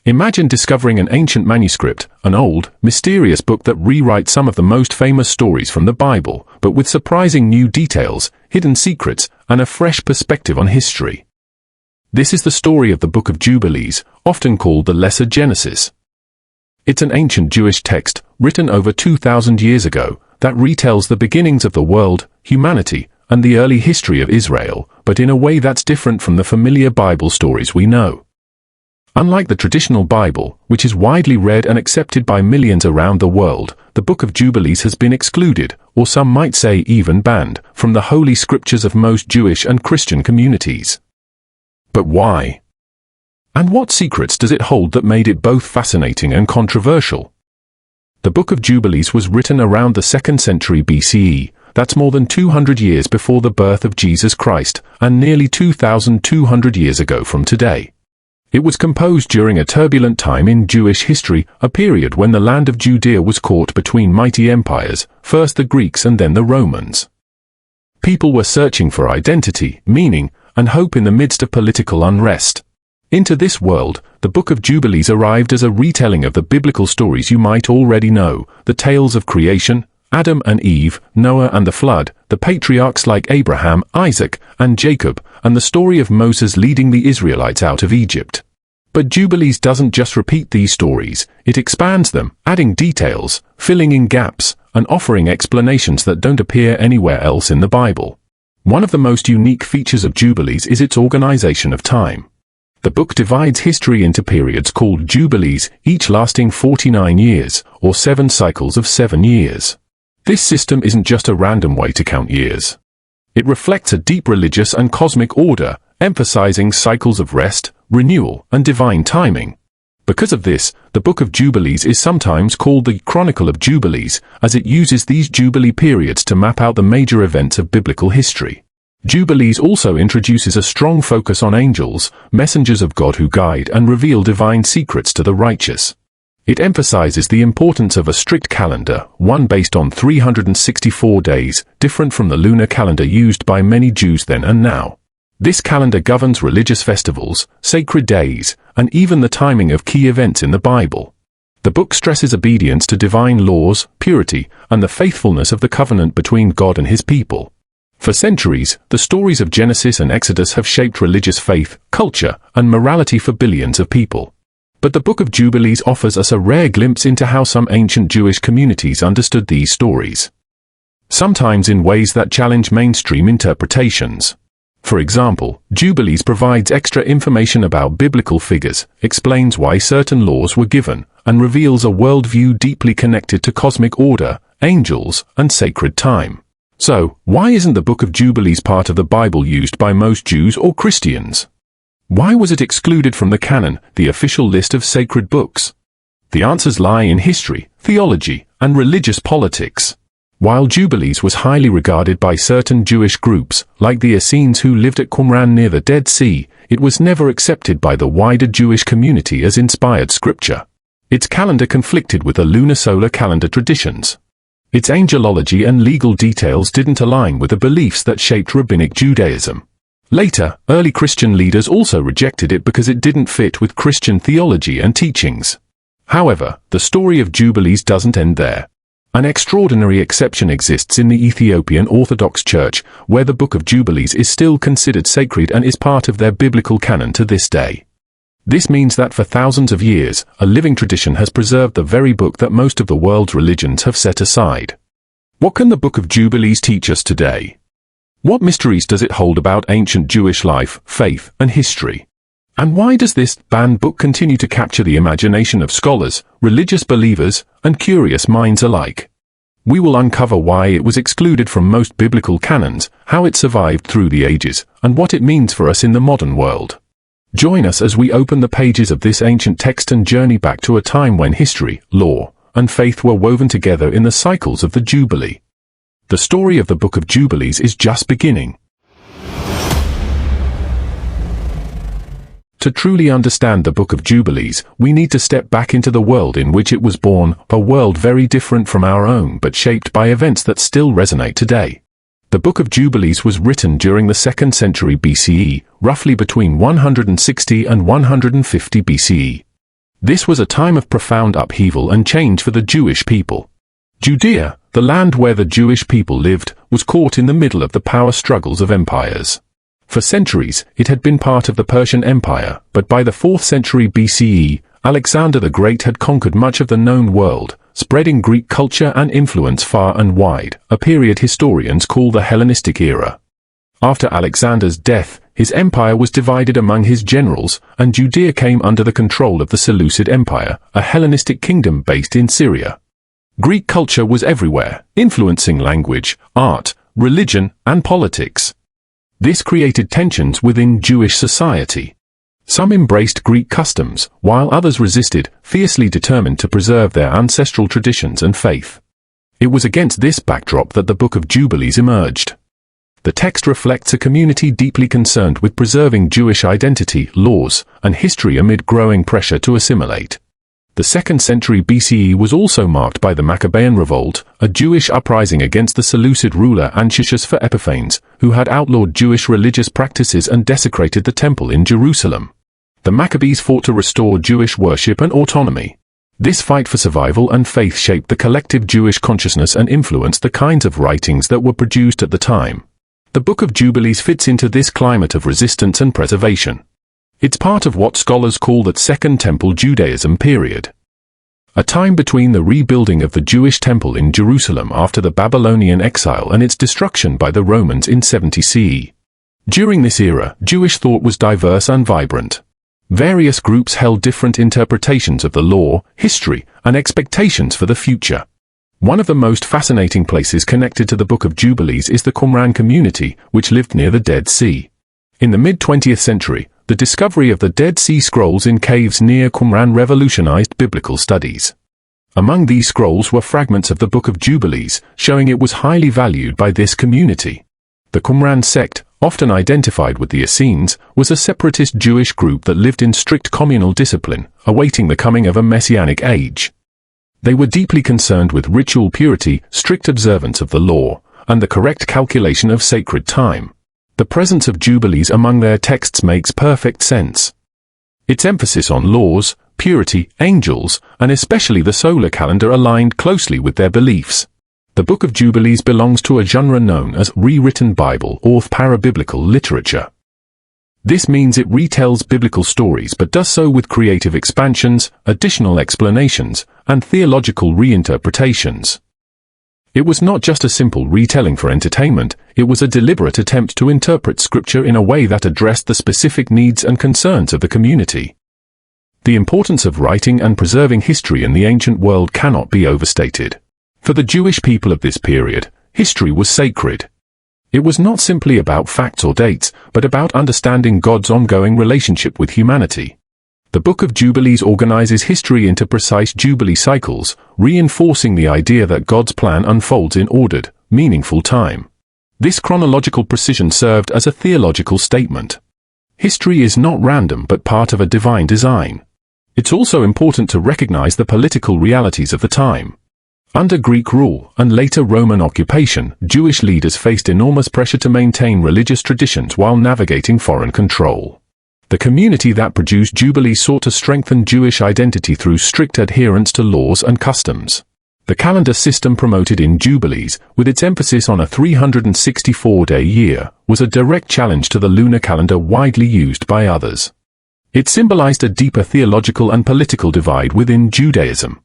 Imagine discovering an ancient manuscript, an old, mysterious book that rewrites some of the most famous stories from the Bible, but with surprising new details, hidden secrets, and a fresh perspective on history. This is the story of the Book of Jubilees, often called the Lesser Genesis. It's an ancient Jewish text, written over 2,000 years ago, that retells the beginnings of the world, humanity, and the early history of Israel, but in a way that's different from the familiar Bible stories we know. Unlike the traditional Bible, which is widely read and accepted by millions around the world, the Book of Jubilees has been excluded, or some might say even banned, from the holy scriptures of most Jewish and Christian communities. But why? And what secrets does it hold that made it both fascinating and controversial? The Book of Jubilees was written around the 2nd century BCE, that's more than 200 years before the birth of Jesus Christ, and nearly 2,200 years ago from today. It was composed during a turbulent time in Jewish history, a period when the land of Judea was caught between mighty empires, first the Greeks and then the Romans. People were searching for identity, meaning, and hope in the midst of political unrest. Into this world, the Book of Jubilees arrived as a retelling of the biblical stories you might already know, the tales of creation, Adam and Eve, Noah and the flood, the patriarchs like Abraham, Isaac, and Jacob, and the story of Moses leading the Israelites out of Egypt. But Jubilees doesn't just repeat these stories, it expands them, adding details, filling in gaps, and offering explanations that don't appear anywhere else in the Bible. One of the most unique features of Jubilees is its organization of time. The book divides history into periods called Jubilees, each lasting 49 years, or 7 cycles of 7 years. This system isn't just a random way to count years. It reflects a deep religious and cosmic order, emphasizing cycles of rest, renewal, and divine timing. Because of this, the Book of Jubilees is sometimes called the Chronicle of Jubilees, as it uses these Jubilee periods to map out the major events of biblical history. Jubilees also introduces a strong focus on angels, messengers of God who guide and reveal divine secrets to the righteous. It emphasizes the importance of a strict calendar, one based on 364 days, different from the lunar calendar used by many Jews then and now. This calendar governs religious festivals, sacred days, and even the timing of key events in the Bible. The book stresses obedience to divine laws, purity, and the faithfulness of the covenant between God and his people. For centuries, the stories of Genesis and Exodus have shaped religious faith, culture, and morality for billions of people. But the Book of Jubilees offers us a rare glimpse into how some ancient Jewish communities understood these stories. Sometimes in ways that challenge mainstream interpretations. For example, Jubilees provides extra information about biblical figures, explains why certain laws were given, and reveals a worldview deeply connected to cosmic order, angels, and sacred time. So, why isn't the Book of Jubilees part of the Bible used by most Jews or Christians? Why was it excluded from the canon, the official list of sacred books? The answers lie in history, theology, and religious politics. While Jubilees was highly regarded by certain Jewish groups, like the Essenes who lived at Qumran near the Dead Sea, it was never accepted by the wider Jewish community as inspired scripture. Its calendar conflicted with the lunar-solar calendar traditions. Its angelology and legal details didn't align with the beliefs that shaped Rabbinic Judaism. Later, early Christian leaders also rejected it because it didn't fit with Christian theology and teachings. However, the story of Jubilees doesn't end there. An extraordinary exception exists in the Ethiopian Orthodox Church, where the Book of Jubilees is still considered sacred and is part of their biblical canon to this day. This means that for thousands of years, a living tradition has preserved the very book that most of the world's religions have set aside. What can the Book of Jubilees teach us today? What mysteries does it hold about ancient Jewish life, faith, and history? And why does this banned book continue to capture the imagination of scholars, religious believers, and curious minds alike? We will uncover why it was excluded from most biblical canons, how it survived through the ages, and what it means for us in the modern world. Join us as we open the pages of this ancient text and journey back to a time when history, law, and faith were woven together in the cycles of the Jubilee. The story of the Book of Jubilees is just beginning. To truly understand the Book of Jubilees, we need to step back into the world in which it was born, a world very different from our own but shaped by events that still resonate today. The Book of Jubilees was written during the 2nd century BCE, roughly between 160 and 150 BCE. This was a time of profound upheaval and change for the Jewish people. Judea, the land where the Jewish people lived, was caught in the middle of the power struggles of empires. For centuries, it had been part of the Persian Empire, but by the 4th century BCE, Alexander the Great had conquered much of the known world, spreading Greek culture and influence far and wide, a period historians call the Hellenistic era. After Alexander's death, his empire was divided among his generals, and Judea came under the control of the Seleucid Empire, a Hellenistic kingdom based in Syria. Greek culture was everywhere, influencing language, art, religion, and politics. This created tensions within Jewish society. Some embraced Greek customs, while others resisted, fiercely determined to preserve their ancestral traditions and faith. It was against this backdrop that the Book of Jubilees emerged. The text reflects a community deeply concerned with preserving Jewish identity, laws, and history amid growing pressure to assimilate. The 2nd century BCE was also marked by the Maccabean Revolt, a Jewish uprising against the Seleucid ruler Antiochus for Epiphanes, who had outlawed Jewish religious practices and desecrated the temple in Jerusalem. The Maccabees fought to restore Jewish worship and autonomy. This fight for survival and faith shaped the collective Jewish consciousness and influenced the kinds of writings that were produced at the time. The Book of Jubilees fits into this climate of resistance and preservation. It's part of what scholars call the Second Temple Judaism period, a time between the rebuilding of the Jewish temple in Jerusalem after the Babylonian exile and its destruction by the Romans in 70 CE. During this era, Jewish thought was diverse and vibrant. Various groups held different interpretations of the law, history, and expectations for the future. One of the most fascinating places connected to the Book of Jubilees is the Qumran community, which lived near the Dead Sea. In the mid-20th century, the discovery of the Dead Sea Scrolls in caves near Qumran revolutionized biblical studies. Among these scrolls were fragments of the Book of Jubilees, showing it was highly valued by this community. The Qumran sect, often identified with the Essenes, was a separatist Jewish group that lived in strict communal discipline, awaiting the coming of a messianic age. They were deeply concerned with ritual purity, strict observance of the law, and the correct calculation of sacred time. The presence of Jubilees among their texts makes perfect sense. Its emphasis on laws, purity, angels, and especially the solar calendar aligned closely with their beliefs. The Book of Jubilees belongs to a genre known as rewritten Bible or parabiblical literature. This means it retells biblical stories but does so with creative expansions, additional explanations, and theological reinterpretations. It was not just a simple retelling for entertainment, it was a deliberate attempt to interpret Scripture in a way that addressed the specific needs and concerns of the community. The importance of writing and preserving history in the ancient world cannot be overstated. For the Jewish people of this period, history was sacred. It was not simply about facts or dates, but about understanding God's ongoing relationship with humanity. The Book of Jubilees organizes history into precise Jubilee cycles, reinforcing the idea that God's plan unfolds in ordered, meaningful time. This chronological precision served as a theological statement. History is not random but part of a divine design. It's also important to recognize the political realities of the time. Under Greek rule and later Roman occupation, Jewish leaders faced enormous pressure to maintain religious traditions while navigating foreign control. The community that produced Jubilees sought to strengthen Jewish identity through strict adherence to laws and customs. The calendar system promoted in Jubilees, with its emphasis on a 364-day year, was a direct challenge to the lunar calendar widely used by others. It symbolized a deeper theological and political divide within Judaism.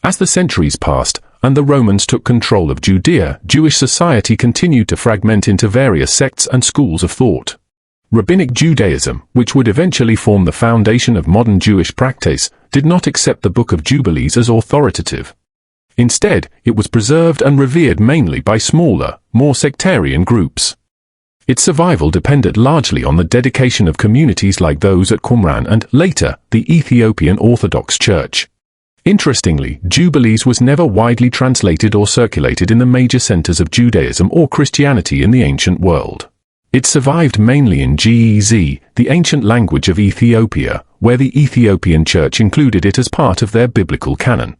As the centuries passed, and the Romans took control of Judea, Jewish society continued to fragment into various sects and schools of thought. Rabbinic Judaism, which would eventually form the foundation of modern Jewish practice, did not accept the Book of Jubilees as authoritative. Instead, it was preserved and revered mainly by smaller, more sectarian groups. Its survival depended largely on the dedication of communities like those at Qumran and, later, the Ethiopian Orthodox Church. Interestingly, Jubilees was never widely translated or circulated in the major centers of Judaism or Christianity in the ancient world. It survived mainly in Ge'ez, the ancient language of Ethiopia, where the Ethiopian Church included it as part of their biblical canon.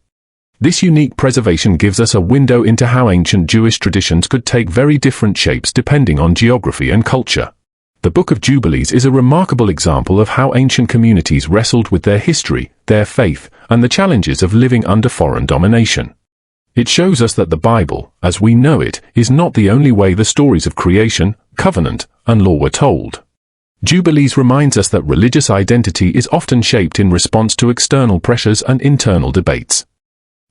This unique preservation gives us a window into how ancient Jewish traditions could take very different shapes depending on geography and culture. The Book of Jubilees is a remarkable example of how ancient communities wrestled with their history, their faith, and the challenges of living under foreign domination. It shows us that the Bible, as we know it, is not the only way the stories of creation, covenant, and law were told. Jubilees reminds us that religious identity is often shaped in response to external pressures and internal debates.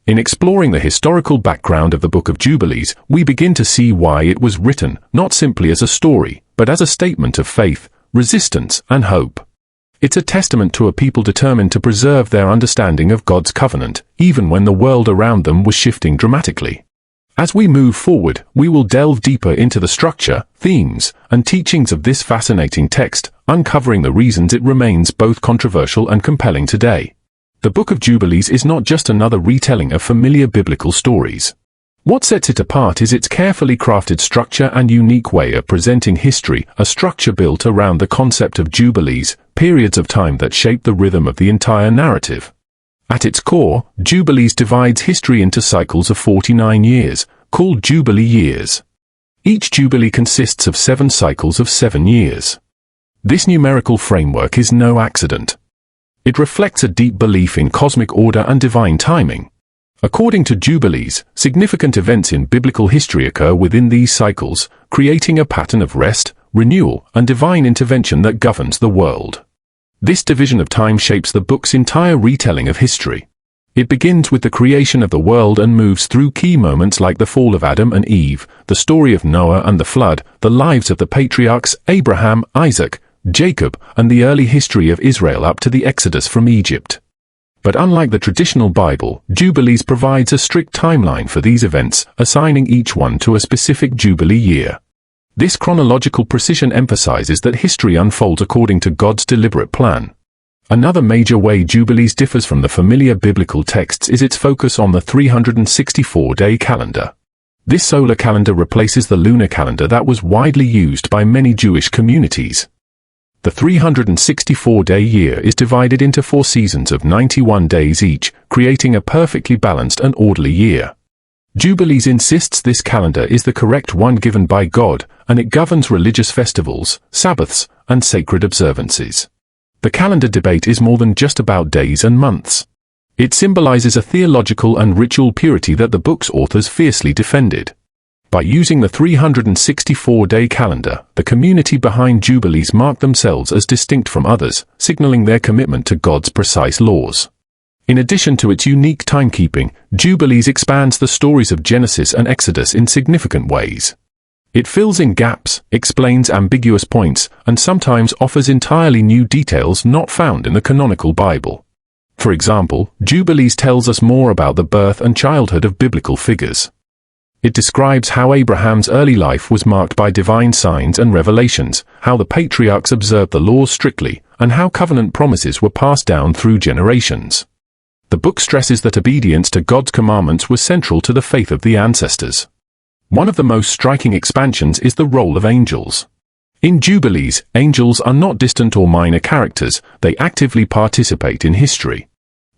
In exploring the historical background of the Book of Jubilees, we begin to see why it was written, not simply as a story, but as a statement of faith, resistance, and hope. It's a testament to a people determined to preserve their understanding of God's covenant, even when the world around them was shifting dramatically. As we move forward, we will delve deeper into the structure, themes, and teachings of this fascinating text, uncovering the reasons it remains both controversial and compelling today. The Book of Jubilees is not just another retelling of familiar biblical stories. What sets it apart is its carefully crafted structure and unique way of presenting history, a structure built around the concept of jubilees, periods of time that shape the rhythm of the entire narrative. At its core, Jubilees divides history into cycles of 49 years, called Jubilee years. Each Jubilee consists of 7 cycles of 7 years. This numerical framework is no accident. It reflects a deep belief in cosmic order and divine timing. According to Jubilees, significant events in biblical history occur within these cycles, creating a pattern of rest, renewal, and divine intervention that governs the world. This division of time shapes the book's entire retelling of history. It begins with the creation of the world and moves through key moments like the fall of Adam and Eve, the story of Noah and the flood, the lives of the patriarchs Abraham, Isaac, Jacob, and the early history of Israel up to the Exodus from Egypt. But unlike the traditional Bible, Jubilees provides a strict timeline for these events, assigning each one to a specific Jubilee year. This chronological precision emphasizes that history unfolds according to God's deliberate plan. Another major way Jubilees differs from the familiar biblical texts is its focus on the 364-day calendar. This solar calendar replaces the lunar calendar that was widely used by many Jewish communities. The 364-day year is divided into 4 seasons of 91 days each, creating a perfectly balanced and orderly year. Jubilees insists this calendar is the correct one given by God, and it governs religious festivals, Sabbaths, and sacred observances. The calendar debate is more than just about days and months. It symbolizes a theological and ritual purity that the book's authors fiercely defended. By using the 364-day calendar, the community behind Jubilees marked themselves as distinct from others, signaling their commitment to God's precise laws. In addition to its unique timekeeping, Jubilees expands the stories of Genesis and Exodus in significant ways. It fills in gaps, explains ambiguous points, and sometimes offers entirely new details not found in the canonical Bible. For example, Jubilees tells us more about the birth and childhood of biblical figures. It describes how Abraham's early life was marked by divine signs and revelations, how the patriarchs observed the laws strictly, and how covenant promises were passed down through generations. The book stresses that obedience to God's commandments was central to the faith of the ancestors. One of the most striking expansions is the role of angels. In Jubilees, angels are not distant or minor characters, they actively participate in history.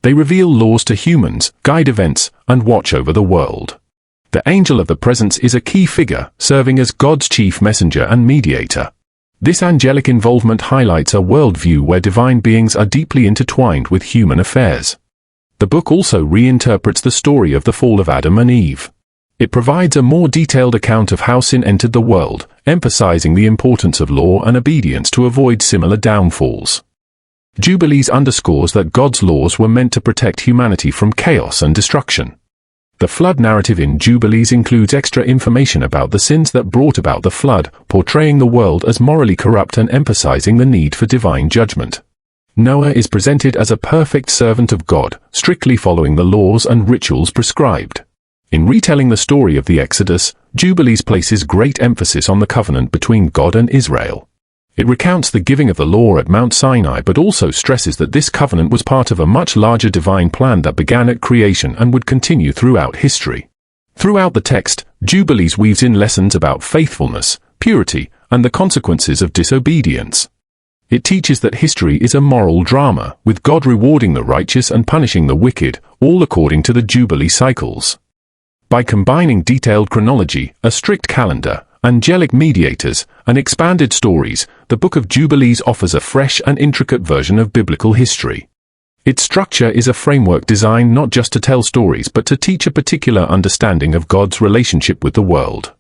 They reveal laws to humans, guide events, and watch over the world. The angel of the presence is a key figure, serving as God's chief messenger and mediator. This angelic involvement highlights a worldview where divine beings are deeply intertwined with human affairs. The book also reinterprets the story of the fall of Adam and Eve. It provides a more detailed account of how sin entered the world, emphasizing the importance of law and obedience to avoid similar downfalls. Jubilees underscores that God's laws were meant to protect humanity from chaos and destruction. The flood narrative in Jubilees includes extra information about the sins that brought about the flood, portraying the world as morally corrupt and emphasizing the need for divine judgment. Noah is presented as a perfect servant of God, strictly following the laws and rituals prescribed. In retelling the story of the Exodus, Jubilees places great emphasis on the covenant between God and Israel. It recounts the giving of the law at Mount Sinai but also stresses that this covenant was part of a much larger divine plan that began at creation and would continue throughout history. Throughout the text, Jubilees weaves in lessons about faithfulness, purity, and the consequences of disobedience. It teaches that history is a moral drama, with God rewarding the righteous and punishing the wicked, all according to the Jubilee cycles. By combining detailed chronology, a strict calendar, angelic mediators, and expanded stories, the Book of Jubilees offers a fresh and intricate version of biblical history. Its structure is a framework designed not just to tell stories but to teach a particular understanding of God's relationship with the world.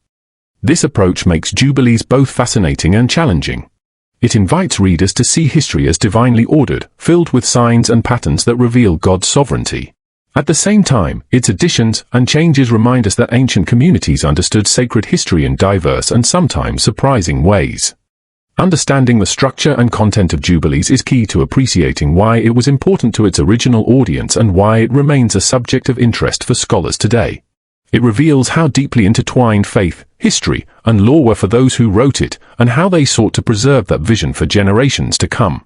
This approach makes Jubilees both fascinating and challenging. It invites readers to see history as divinely ordered, filled with signs and patterns that reveal God's sovereignty. At the same time, its additions and changes remind us that ancient communities understood sacred history in diverse and sometimes surprising ways. Understanding the structure and content of Jubilees is key to appreciating why it was important to its original audience and why it remains a subject of interest for scholars today. It reveals how deeply intertwined faith, history, and law were for those who wrote it, and how they sought to preserve that vision for generations to come.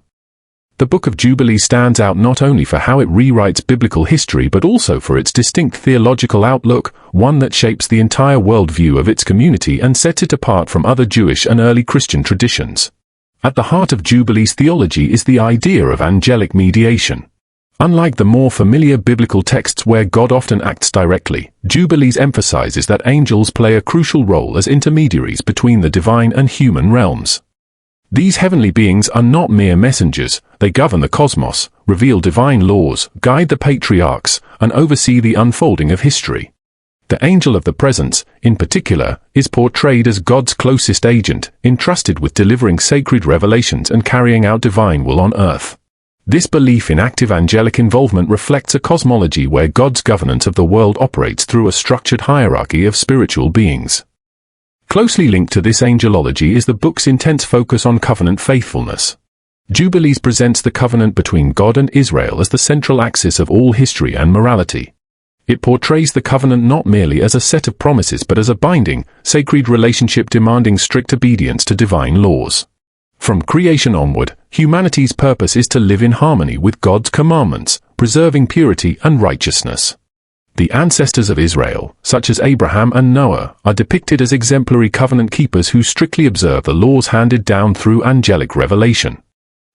The Book of Jubilees stands out not only for how it rewrites biblical history but also for its distinct theological outlook, one that shapes the entire worldview of its community and sets it apart from other Jewish and early Christian traditions. At the heart of Jubilees theology is the idea of angelic mediation. Unlike the more familiar biblical texts where God often acts directly, Jubilees emphasizes that angels play a crucial role as intermediaries between the divine and human realms. These heavenly beings are not mere messengers, they govern the cosmos, reveal divine laws, guide the patriarchs, and oversee the unfolding of history. The angel of the presence, in particular, is portrayed as God's closest agent, entrusted with delivering sacred revelations and carrying out divine will on earth. This belief in active angelic involvement reflects a cosmology where God's governance of the world operates through a structured hierarchy of spiritual beings. Closely linked to this angelology is the book's intense focus on covenant faithfulness. Jubilees presents the covenant between God and Israel as the central axis of all history and morality. It portrays the covenant not merely as a set of promises but as a binding, sacred relationship demanding strict obedience to divine laws. From creation onward, humanity's purpose is to live in harmony with God's commandments, preserving purity and righteousness. The ancestors of Israel, such as Abraham and Noah, are depicted as exemplary covenant keepers who strictly observe the laws handed down through angelic revelation.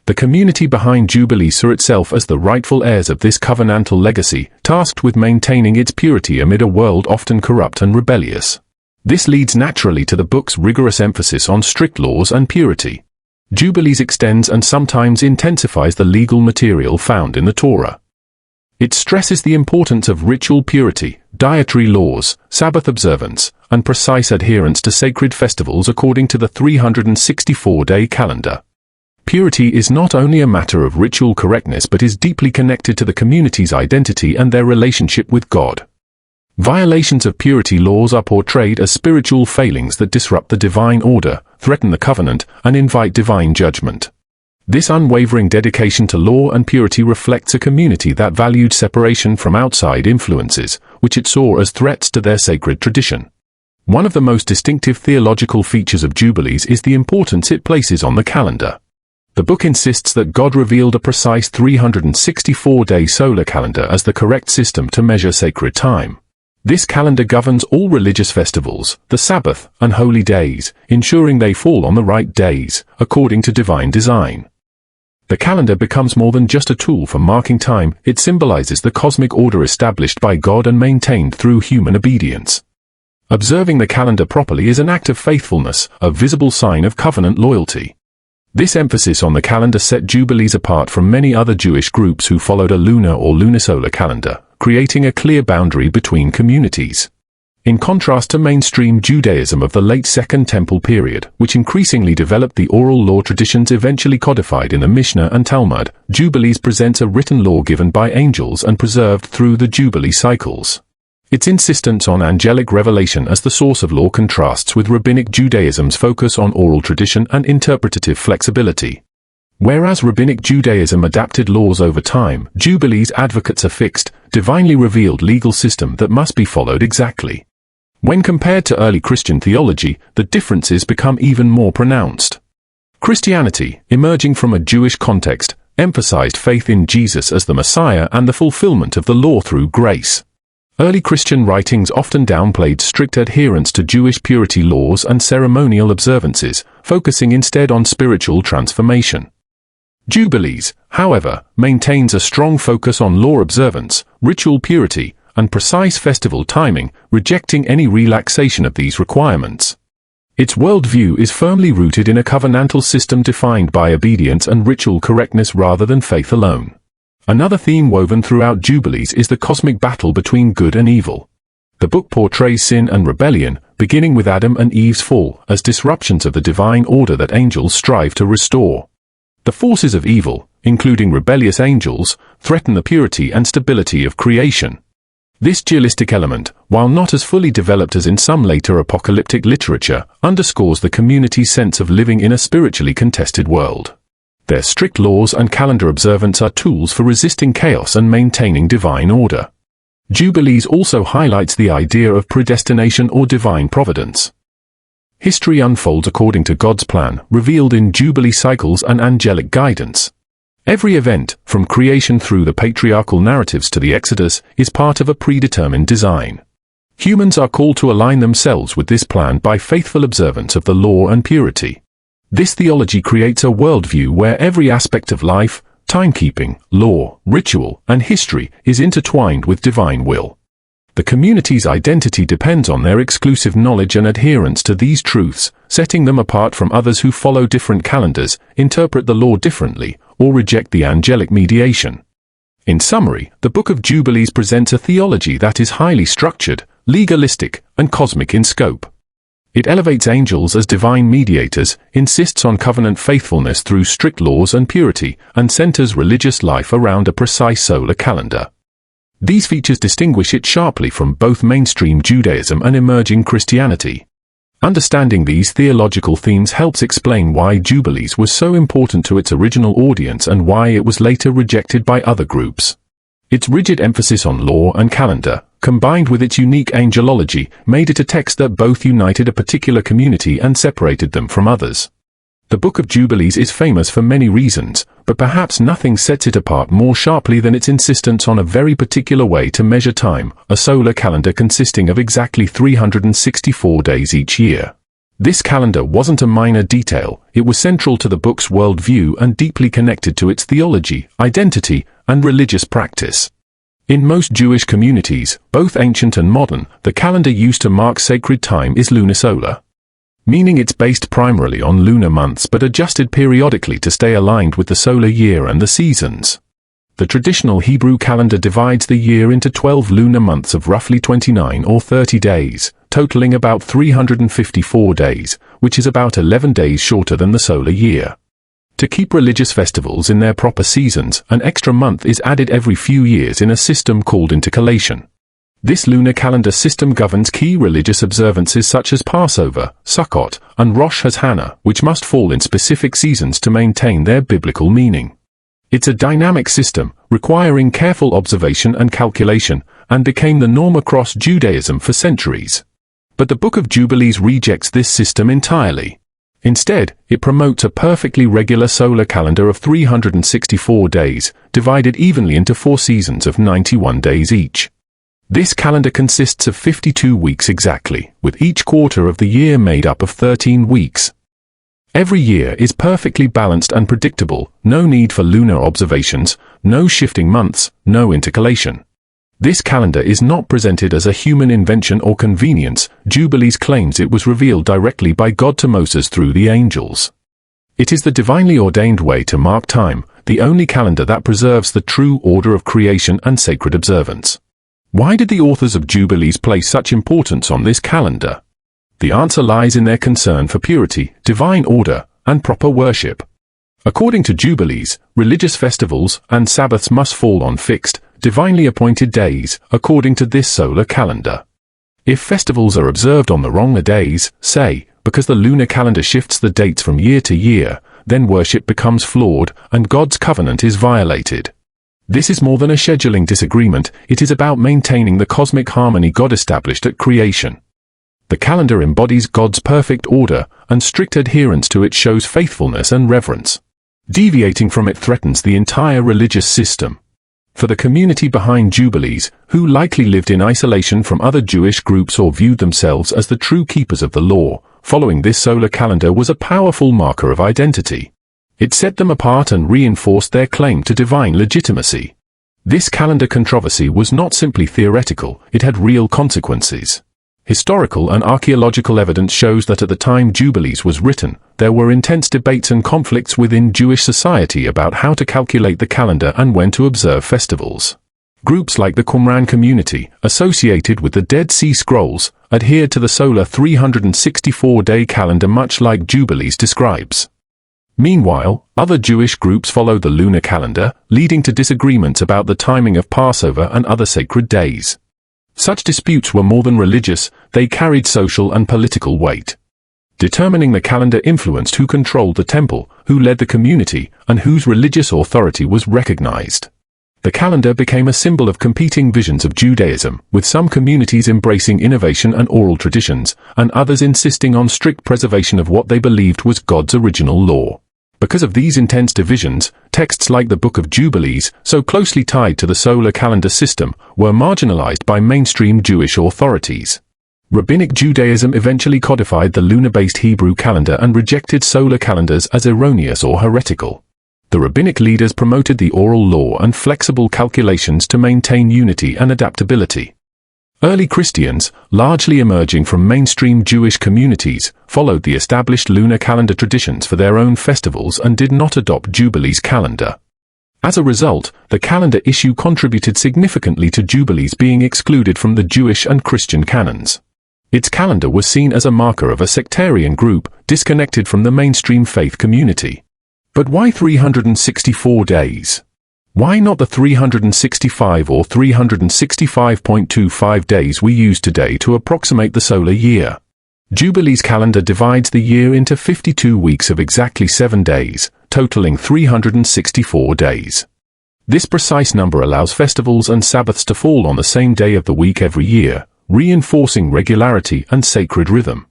The community behind Jubilees saw itself as the rightful heirs of this covenantal legacy, tasked with maintaining its purity amid a world often corrupt and rebellious. This leads naturally to the book's rigorous emphasis on strict laws and purity. Jubilees extends and sometimes intensifies the legal material found in the Torah. It stresses the importance of ritual purity, dietary laws, Sabbath observance, and precise adherence to sacred festivals according to the 364-day calendar. Purity is not only a matter of ritual correctness but is deeply connected to the community's identity and their relationship with God. Violations of purity laws are portrayed as spiritual failings that disrupt the divine order, threaten the covenant, and invite divine judgment. This unwavering dedication to law and purity reflects a community that valued separation from outside influences, which it saw as threats to their sacred tradition. One of the most distinctive theological features of Jubilees is the importance it places on the calendar. The book insists that God revealed a precise 364-day solar calendar as the correct system to measure sacred time. This calendar governs all religious festivals, the Sabbath, and holy days, ensuring they fall on the right days, according to divine design. The calendar becomes more than just a tool for marking time, it symbolizes the cosmic order established by God and maintained through human obedience. Observing the calendar properly is an act of faithfulness, a visible sign of covenant loyalty. This emphasis on the calendar set Jubilees apart from many other Jewish groups who followed a lunar or lunisolar calendar, creating a clear boundary between communities. In contrast to mainstream Judaism of the late Second Temple period, which increasingly developed the oral law traditions eventually codified in the Mishnah and Talmud, Jubilees presents a written law given by angels and preserved through the Jubilee cycles. Its insistence on angelic revelation as the source of law contrasts with Rabbinic Judaism's focus on oral tradition and interpretative flexibility. Whereas Rabbinic Judaism adapted laws over time, Jubilees advocates a fixed, divinely revealed legal system that must be followed exactly. When compared to early Christian theology, the differences become even more pronounced. Christianity, emerging from a Jewish context, emphasized faith in Jesus as the Messiah and the fulfillment of the law through grace. Early Christian writings often downplayed strict adherence to Jewish purity laws and ceremonial observances, focusing instead on spiritual transformation. Jubilees, however, maintains a strong focus on law observance, ritual purity, and precise festival timing, rejecting any relaxation of these requirements. Its worldview is firmly rooted in a covenantal system defined by obedience and ritual correctness rather than faith alone. Another theme woven throughout Jubilees is the cosmic battle between good and evil. The book portrays sin and rebellion, beginning with Adam and Eve's fall, as disruptions of the divine order that angels strive to restore. The forces of evil, including rebellious angels, threaten the purity and stability of creation. This dualistic element, while not as fully developed as in some later apocalyptic literature, underscores the community's sense of living in a spiritually contested world. Their strict laws and calendar observance are tools for resisting chaos and maintaining divine order. Jubilees also highlights the idea of predestination or divine providence. History unfolds according to God's plan, revealed in Jubilee cycles and angelic guidance. Every event, from creation through the patriarchal narratives to the Exodus, is part of a predetermined design. Humans are called to align themselves with this plan by faithful observance of the law and purity. This theology creates a worldview where every aspect of life, timekeeping, law, ritual, and history is intertwined with divine will. The community's identity depends on their exclusive knowledge and adherence to these truths, setting them apart from others who follow different calendars, interpret the law differently, or reject the angelic mediation. In summary, the Book of Jubilees presents a theology that is highly structured, legalistic, and cosmic in scope. It elevates angels as divine mediators, insists on covenant faithfulness through strict laws and purity, and centers religious life around a precise solar calendar. These features distinguish it sharply from both mainstream Judaism and emerging Christianity. Understanding these theological themes helps explain why Jubilees was so important to its original audience and why it was later rejected by other groups. Its rigid emphasis on law and calendar, combined with its unique angelology, made it a text that both united a particular community and separated them from others. The Book of Jubilees is famous for many reasons, but perhaps nothing sets it apart more sharply than its insistence on a very particular way to measure time, a solar calendar consisting of exactly 364 days each year. This calendar wasn't a minor detail, it was central to the book's worldview and deeply connected to its theology, identity, and religious practice. In most Jewish communities, both ancient and modern, the calendar used to mark sacred time is lunisolar, meaning it's based primarily on lunar months but adjusted periodically to stay aligned with the solar year and the seasons. The traditional Hebrew calendar divides the year into 12 lunar months of roughly 29 or 30 days, totaling about 354 days, which is about 11 days shorter than the solar year. To keep religious festivals in their proper seasons, an extra month is added every few years in a system called intercalation. This lunar calendar system governs key religious observances such as Passover, Sukkot, and Rosh Hashanah, which must fall in specific seasons to maintain their biblical meaning. It's a dynamic system, requiring careful observation and calculation, and became the norm across Judaism for centuries. But the Book of Jubilees rejects this system entirely. Instead, it promotes a perfectly regular solar calendar of 364 days, divided evenly into 4 seasons of 91 days each. This calendar consists of 52 weeks exactly, with each quarter of the year made up of 13 weeks. Every year is perfectly balanced and predictable, no need for lunar observations, no shifting months, no intercalation. This calendar is not presented as a human invention or convenience. Jubilees claims it was revealed directly by God to Moses through the angels. It is the divinely ordained way to mark time, the only calendar that preserves the true order of creation and sacred observance. Why did the authors of Jubilees place such importance on this calendar? The answer lies in their concern for purity, divine order, and proper worship. According to Jubilees, religious festivals and Sabbaths must fall on fixed, divinely appointed days, according to this solar calendar. If festivals are observed on the wrong days, say, because the lunar calendar shifts the dates from year to year, then worship becomes flawed and God's covenant is violated. This is more than a scheduling disagreement, it is about maintaining the cosmic harmony God established at creation. The calendar embodies God's perfect order, and strict adherence to it shows faithfulness and reverence. Deviating from it threatens the entire religious system. For the community behind Jubilees, who likely lived in isolation from other Jewish groups or viewed themselves as the true keepers of the law, following this solar calendar was a powerful marker of identity. It set them apart and reinforced their claim to divine legitimacy. This calendar controversy was not simply theoretical, it had real consequences. Historical and archaeological evidence shows that at the time Jubilees was written, there were intense debates and conflicts within Jewish society about how to calculate the calendar and when to observe festivals. Groups like the Qumran community, associated with the Dead Sea Scrolls, adhered to the solar 364-day calendar much like Jubilees describes. Meanwhile, other Jewish groups followed the lunar calendar, leading to disagreements about the timing of Passover and other sacred days. Such disputes were more than religious, they carried social and political weight. Determining the calendar influenced who controlled the temple, who led the community, and whose religious authority was recognized. The calendar became a symbol of competing visions of Judaism, with some communities embracing innovation and oral traditions, and others insisting on strict preservation of what they believed was God's original law. Because of these intense divisions, texts like the Book of Jubilees, so closely tied to the solar calendar system, were marginalized by mainstream Jewish authorities. Rabbinic Judaism eventually codified the lunar-based Hebrew calendar and rejected solar calendars as erroneous or heretical. The rabbinic leaders promoted the oral law and flexible calculations to maintain unity and adaptability. Early Christians, largely emerging from mainstream Jewish communities, followed the established lunar calendar traditions for their own festivals and did not adopt Jubilees' calendar. As a result, the calendar issue contributed significantly to Jubilees being excluded from the Jewish and Christian canons. Its calendar was seen as a marker of a sectarian group, disconnected from the mainstream faith community. But why 364 days? Why not the 365 or 365.25 days we use today to approximate the solar year? Jubilees' calendar divides the year into 52 weeks of exactly 7 days, totaling 364 days. This precise number allows festivals and Sabbaths to fall on the same day of the week every year, reinforcing regularity and sacred rhythm.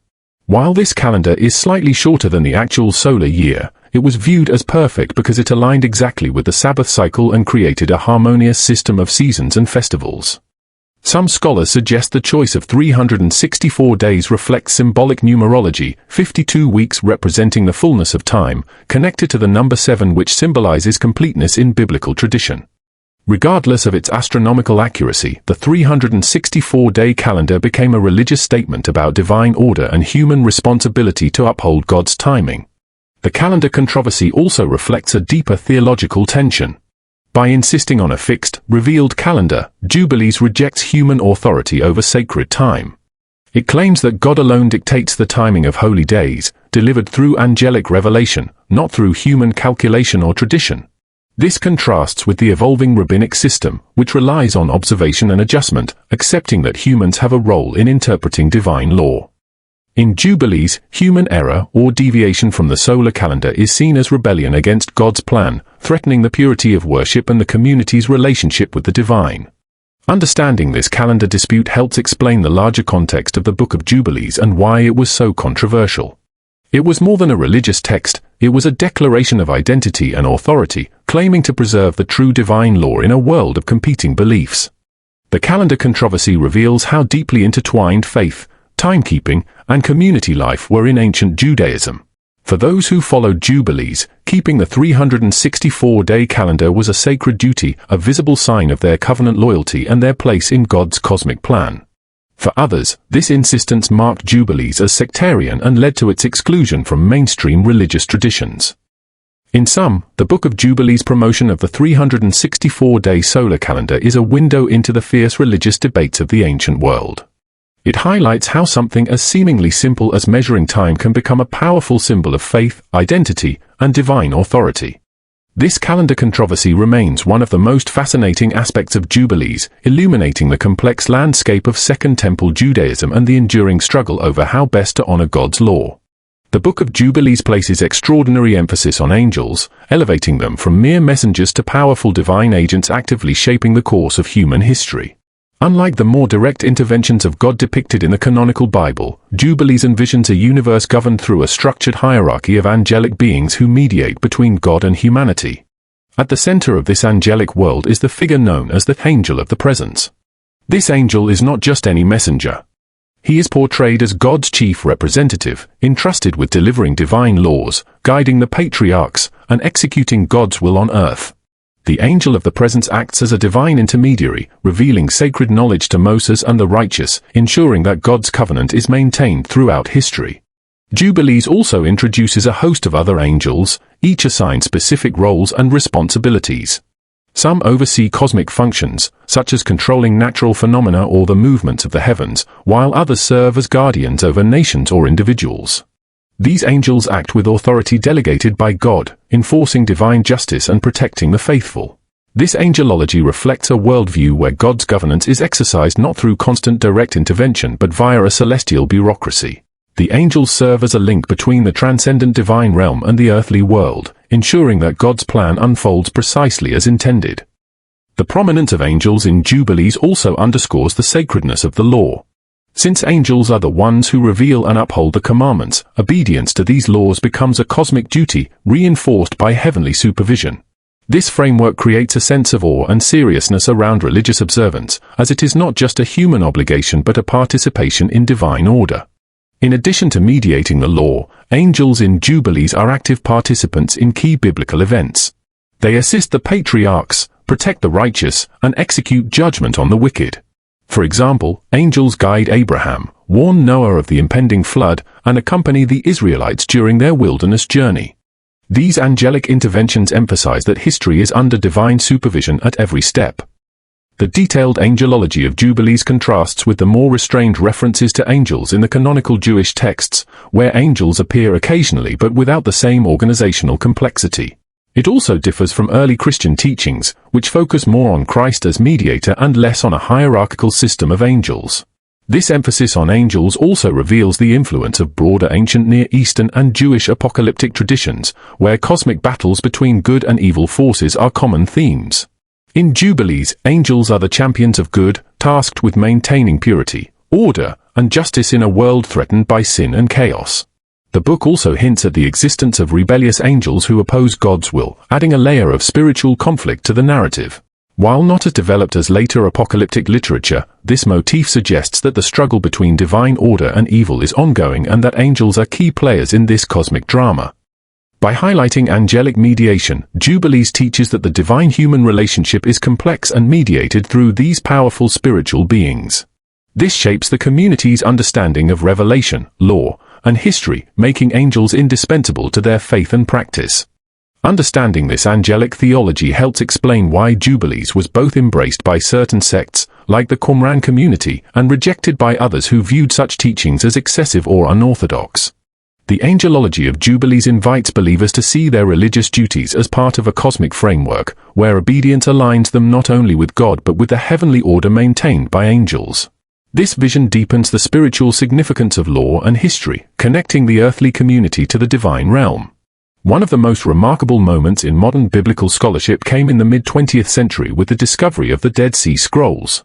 While this calendar is slightly shorter than the actual solar year, it was viewed as perfect because it aligned exactly with the Sabbath cycle and created a harmonious system of seasons and festivals. Some scholars suggest the choice of 364 days reflects symbolic numerology, 52 weeks representing the fullness of time, connected to the number 7 which symbolizes completeness in biblical tradition. Regardless of its astronomical accuracy, the 364-day calendar became a religious statement about divine order and human responsibility to uphold God's timing. The calendar controversy also reflects a deeper theological tension. By insisting on a fixed, revealed calendar, Jubilees rejects human authority over sacred time. It claims that God alone dictates the timing of holy days, delivered through angelic revelation, not through human calculation or tradition. This contrasts with the evolving rabbinic system, which relies on observation and adjustment, accepting that humans have a role in interpreting divine law. In Jubilees, human error or deviation from the solar calendar is seen as rebellion against God's plan, threatening the purity of worship and the community's relationship with the divine. Understanding this calendar dispute helps explain the larger context of the Book of Jubilees and why it was so controversial. It was more than a religious text, it was a declaration of identity and authority, claiming to preserve the true divine law in a world of competing beliefs. The calendar controversy reveals how deeply intertwined faith, timekeeping, and community life were in ancient Judaism. For those who followed Jubilees, keeping the 364-day calendar was a sacred duty, a visible sign of their covenant loyalty and their place in God's cosmic plan. For others, this insistence marked Jubilees as sectarian and led to its exclusion from mainstream religious traditions. In sum, the Book of Jubilees' promotion of the 364-day solar calendar is a window into the fierce religious debates of the ancient world. It highlights how something as seemingly simple as measuring time can become a powerful symbol of faith, identity, and divine authority. This calendar controversy remains one of the most fascinating aspects of Jubilees, illuminating the complex landscape of Second Temple Judaism and the enduring struggle over how best to honor God's law. The Book of Jubilees places extraordinary emphasis on angels, elevating them from mere messengers to powerful divine agents actively shaping the course of human history. Unlike the more direct interventions of God depicted in the canonical Bible, Jubilees envisions a universe governed through a structured hierarchy of angelic beings who mediate between God and humanity. At the center of this angelic world is the figure known as the Angel of the Presence. This angel is not just any messenger. He is portrayed as God's chief representative, entrusted with delivering divine laws, guiding the patriarchs, and executing God's will on earth. The angel of the presence acts as a divine intermediary, revealing sacred knowledge to Moses and the righteous, ensuring that God's covenant is maintained throughout history. Jubilees also introduces a host of other angels, each assigned specific roles and responsibilities. Some oversee cosmic functions, such as controlling natural phenomena or the movements of the heavens, while others serve as guardians over nations or individuals. These angels act with authority delegated by God, enforcing divine justice and protecting the faithful. This angelology reflects a worldview where God's governance is exercised not through constant direct intervention but via a celestial bureaucracy. The angels serve as a link between the transcendent divine realm and the earthly world, ensuring that God's plan unfolds precisely as intended. The prominence of angels in Jubilees also underscores the sacredness of the law. Since angels are the ones who reveal and uphold the commandments, obedience to these laws becomes a cosmic duty, reinforced by heavenly supervision. This framework creates a sense of awe and seriousness around religious observance, as it is not just a human obligation but a participation in divine order. In addition to mediating the law, angels in Jubilees are active participants in key biblical events. They assist the patriarchs, protect the righteous, and execute judgment on the wicked. For example, angels guide Abraham, warn Noah of the impending flood, and accompany the Israelites during their wilderness journey. These angelic interventions emphasize that history is under divine supervision at every step. The detailed angelology of Jubilees contrasts with the more restrained references to angels in the canonical Jewish texts, where angels appear occasionally but without the same organizational complexity. It also differs from early Christian teachings, which focus more on Christ as mediator and less on a hierarchical system of angels. This emphasis on angels also reveals the influence of broader ancient Near Eastern and Jewish apocalyptic traditions, where cosmic battles between good and evil forces are common themes. In Jubilees, angels are the champions of good, tasked with maintaining purity, order, and justice in a world threatened by sin and chaos. The book also hints at the existence of rebellious angels who oppose God's will, adding a layer of spiritual conflict to the narrative. While not as developed as later apocalyptic literature, this motif suggests that the struggle between divine order and evil is ongoing and that angels are key players in this cosmic drama. By highlighting angelic mediation, Jubilees teaches that the divine-human relationship is complex and mediated through these powerful spiritual beings. This shapes the community's understanding of revelation, law, and history, making angels indispensable to their faith and practice. Understanding this angelic theology helps explain why Jubilees was both embraced by certain sects, like the Qumran community, and rejected by others who viewed such teachings as excessive or unorthodox. The angelology of Jubilees invites believers to see their religious duties as part of a cosmic framework, where obedience aligns them not only with God but with the heavenly order maintained by angels. This vision deepens the spiritual significance of law and history, connecting the earthly community to the divine realm. One of the most remarkable moments in modern biblical scholarship came in the mid-20th century with the discovery of the Dead Sea Scrolls.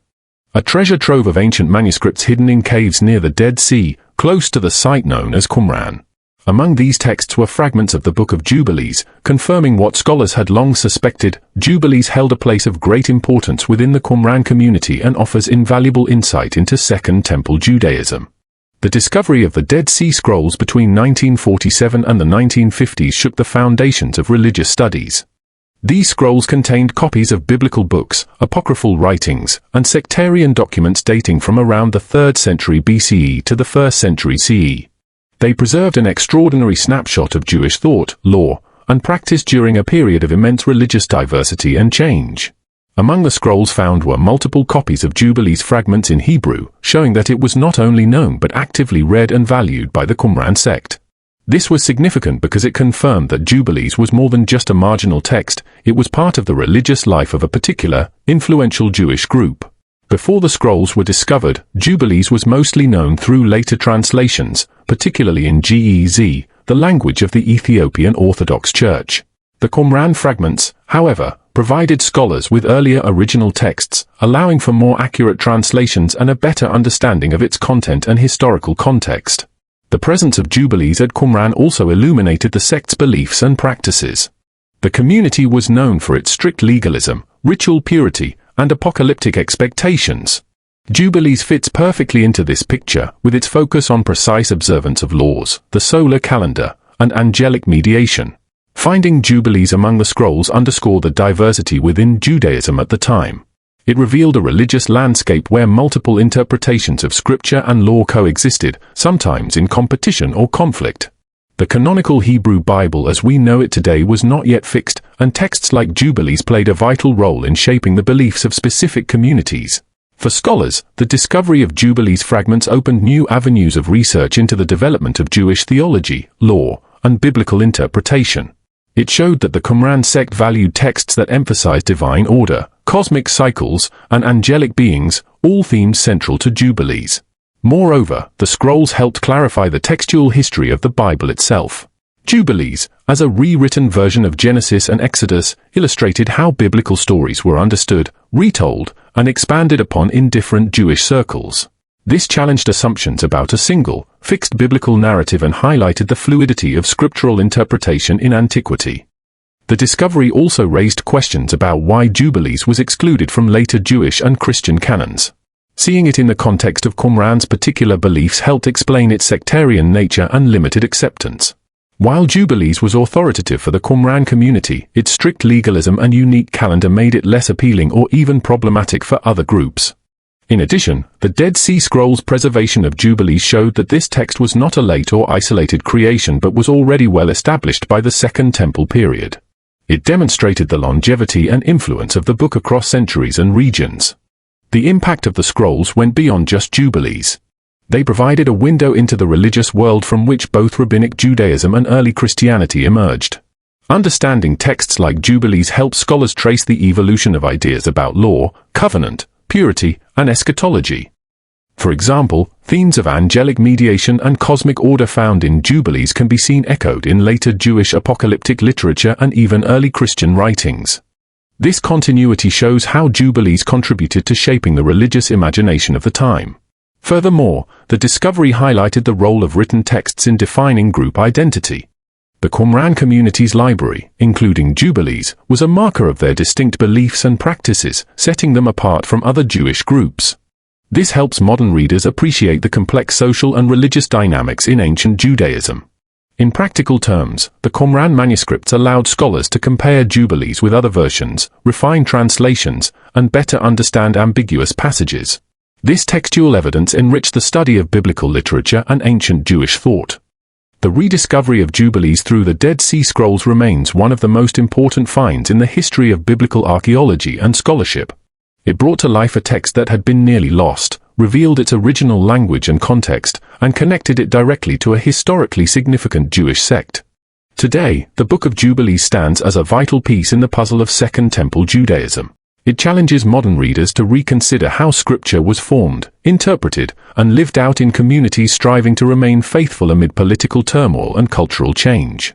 A treasure trove of ancient manuscripts hidden in caves near the Dead Sea, close to the site known as Qumran. Among these texts were fragments of the Book of Jubilees, confirming what scholars had long suspected. Jubilees held a place of great importance within the Qumran community and offers invaluable insight into Second Temple Judaism. The discovery of the Dead Sea Scrolls between 1947 and the 1950s shook the foundations of religious studies. These scrolls contained copies of biblical books, apocryphal writings, and sectarian documents dating from around the 3rd century BCE to the 1st century CE. They preserved an extraordinary snapshot of Jewish thought, law, and practice during a period of immense religious diversity and change. Among the scrolls found were multiple copies of Jubilees fragments in Hebrew, showing that it was not only known but actively read and valued by the Qumran sect. This was significant because it confirmed that Jubilees was more than just a marginal text, it was part of the religious life of a particular, influential Jewish group. Before the scrolls were discovered, Jubilees was mostly known through later translations, particularly in Ge'ez, the language of the Ethiopian Orthodox Church. The Qumran fragments, however, provided scholars with earlier original texts, allowing for more accurate translations and a better understanding of its content and historical context. The presence of Jubilees at Qumran also illuminated the sect's beliefs and practices. The community was known for its strict legalism, ritual purity, and apocalyptic expectations. Jubilees fits perfectly into this picture, with its focus on precise observance of laws, the solar calendar, and angelic mediation. Finding Jubilees among the scrolls underscored the diversity within Judaism at the time. It revealed a religious landscape where multiple interpretations of scripture and law coexisted, sometimes in competition or conflict. The canonical Hebrew Bible as we know it today was not yet fixed, and texts like Jubilees played a vital role in shaping the beliefs of specific communities. For scholars, the discovery of Jubilees fragments opened new avenues of research into the development of Jewish theology, law, and biblical interpretation. It showed that the Qumran sect valued texts that emphasized divine order, cosmic cycles, and angelic beings, all themes central to Jubilees. Moreover, the scrolls helped clarify the textual history of the Bible itself. Jubilees, as a rewritten version of Genesis and Exodus, illustrated how biblical stories were understood, retold, and expanded upon in different Jewish circles. This challenged assumptions about a single, fixed biblical narrative and highlighted the fluidity of scriptural interpretation in antiquity. The discovery also raised questions about why Jubilees was excluded from later Jewish and Christian canons. Seeing it in the context of Qumran's particular beliefs helped explain its sectarian nature and limited acceptance. While Jubilees was authoritative for the Qumran community, its strict legalism and unique calendar made it less appealing or even problematic for other groups. In addition, the Dead Sea Scrolls' preservation of Jubilees showed that this text was not a late or isolated creation but was already well established by the Second Temple period. It demonstrated the longevity and influence of the book across centuries and regions. The impact of the scrolls went beyond just Jubilees. They provided a window into the religious world from which both Rabbinic Judaism and early Christianity emerged. Understanding texts like Jubilees helped scholars trace the evolution of ideas about law, covenant, purity, and eschatology. For example, themes of angelic mediation and cosmic order found in Jubilees can be seen echoed in later Jewish apocalyptic literature and even early Christian writings. This continuity shows how Jubilees contributed to shaping the religious imagination of the time. Furthermore, the discovery highlighted the role of written texts in defining group identity. The Qumran community's library, including Jubilees, was a marker of their distinct beliefs and practices, setting them apart from other Jewish groups. This helps modern readers appreciate the complex social and religious dynamics in ancient Judaism. In practical terms, the Qumran manuscripts allowed scholars to compare Jubilees with other versions, refine translations, and better understand ambiguous passages. This textual evidence enriched the study of biblical literature and ancient Jewish thought. The rediscovery of Jubilees through the Dead Sea Scrolls remains one of the most important finds in the history of biblical archaeology and scholarship. It brought to life a text that had been nearly lost, revealed its original language and context, and connected it directly to a historically significant Jewish sect. Today, the Book of Jubilees stands as a vital piece in the puzzle of Second Temple Judaism. It challenges modern readers to reconsider how Scripture was formed, interpreted, and lived out in communities striving to remain faithful amid political turmoil and cultural change.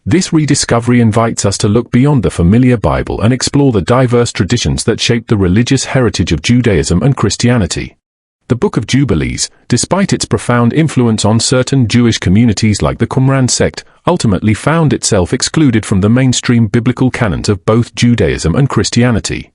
This rediscovery invites us to look beyond the familiar Bible and explore the diverse traditions that shape the religious heritage of Judaism and Christianity. The Book of Jubilees, despite its profound influence on certain Jewish communities like the Qumran sect, ultimately found itself excluded from the mainstream biblical canons of both Judaism and Christianity.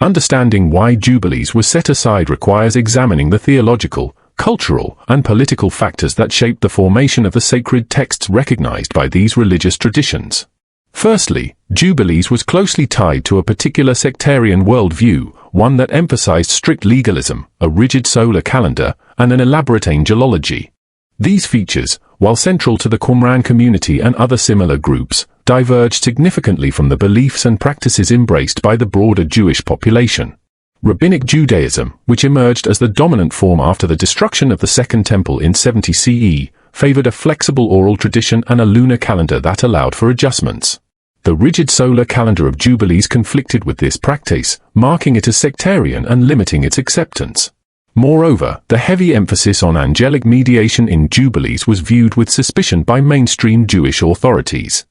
Understanding why Jubilees were set aside requires examining the theological, cultural, and political factors that shape the formation of the sacred texts recognized by these religious traditions. Firstly, Jubilees was closely tied to a particular sectarian worldview, one that emphasized strict legalism, a rigid solar calendar, and an elaborate angelology. These features, while central to the Qumran community and other similar groups, diverged significantly from the beliefs and practices embraced by the broader Jewish population. Rabbinic Judaism, which emerged as the dominant form after the destruction of the Second Temple in 70 CE, favored a flexible oral tradition and a lunar calendar that allowed for adjustments. The rigid solar calendar of Jubilees conflicted with this practice, marking it as sectarian and limiting its acceptance. Moreover, the heavy emphasis on angelic mediation in Jubilees was viewed with suspicion by mainstream Jewish authorities.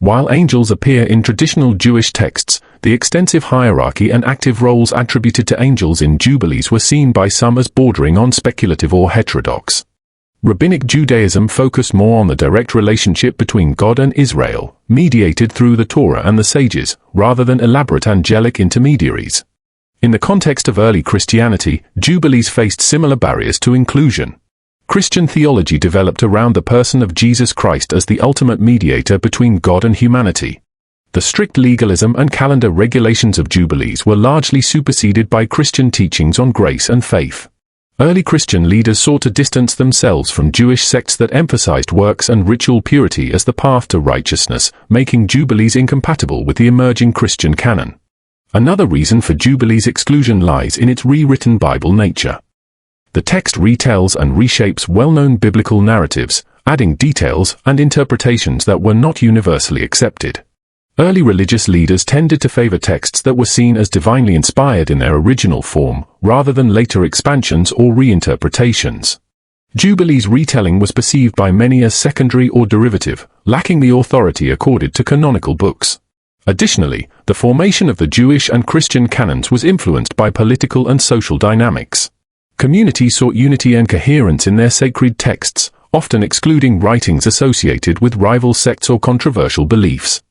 While angels appear in traditional Jewish texts, the extensive hierarchy and active roles attributed to angels in Jubilees were seen by some as bordering on speculative or heterodox. Rabbinic Judaism focused more on the direct relationship between God and Israel, mediated through the Torah and the sages, rather than elaborate angelic intermediaries. In the context of early Christianity, Jubilees faced similar barriers to inclusion. Christian theology developed around the person of Jesus Christ as the ultimate mediator between God and humanity. The strict legalism and calendar regulations of Jubilees were largely superseded by Christian teachings on grace and faith. Early Christian leaders sought to distance themselves from Jewish sects that emphasized works and ritual purity as the path to righteousness, making Jubilees incompatible with the emerging Christian canon. Another reason for Jubilees' exclusion lies in its rewritten Bible nature. The text retells and reshapes well-known biblical narratives, adding details and interpretations that were not universally accepted. Early religious leaders tended to favor texts that were seen as divinely inspired in their original form, rather than later expansions or reinterpretations. Jubilees' retelling was perceived by many as secondary or derivative, lacking the authority accorded to canonical books. Additionally, the formation of the Jewish and Christian canons was influenced by political and social dynamics. Communities sought unity and coherence in their sacred texts, often excluding writings associated with rival sects or controversial beliefs.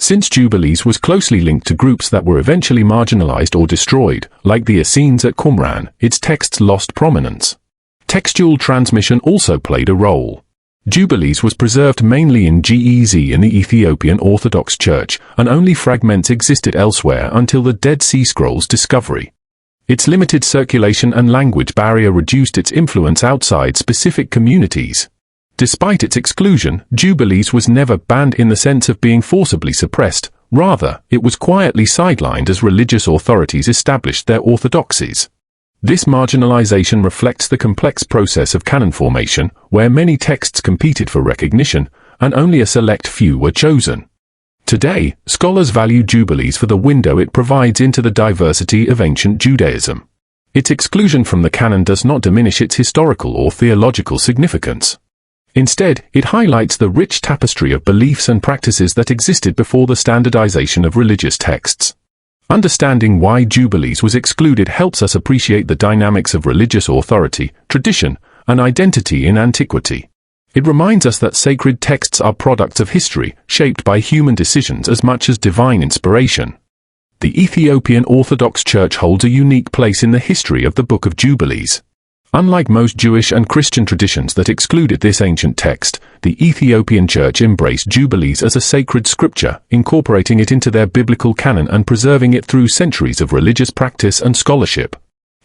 Since Jubilees was closely linked to groups that were eventually marginalized or destroyed, like the Essenes at Qumran, its texts lost prominence. Textual transmission also played a role. Jubilees was preserved mainly in Ge'ez in the Ethiopian Orthodox Church, and only fragments existed elsewhere until the Dead Sea Scrolls discovery. Its limited circulation and language barrier reduced its influence outside specific communities. Despite its exclusion, Jubilees was never banned in the sense of being forcibly suppressed. Rather, it was quietly sidelined as religious authorities established their orthodoxies. This marginalization reflects the complex process of canon formation, where many texts competed for recognition, and only a select few were chosen. Today, scholars value Jubilees for the window it provides into the diversity of ancient Judaism. Its exclusion from the canon does not diminish its historical or theological significance. Instead, it highlights the rich tapestry of beliefs and practices that existed before the standardization of religious texts. Understanding why Jubilees was excluded helps us appreciate the dynamics of religious authority, tradition, and identity in antiquity. It reminds us that sacred texts are products of history, shaped by human decisions as much as divine inspiration. The Ethiopian Orthodox Church holds a unique place in the history of the Book of Jubilees. Unlike most Jewish and Christian traditions that excluded this ancient text, the Ethiopian Church embraced Jubilees as a sacred scripture, incorporating it into their biblical canon and preserving it through centuries of religious practice and scholarship.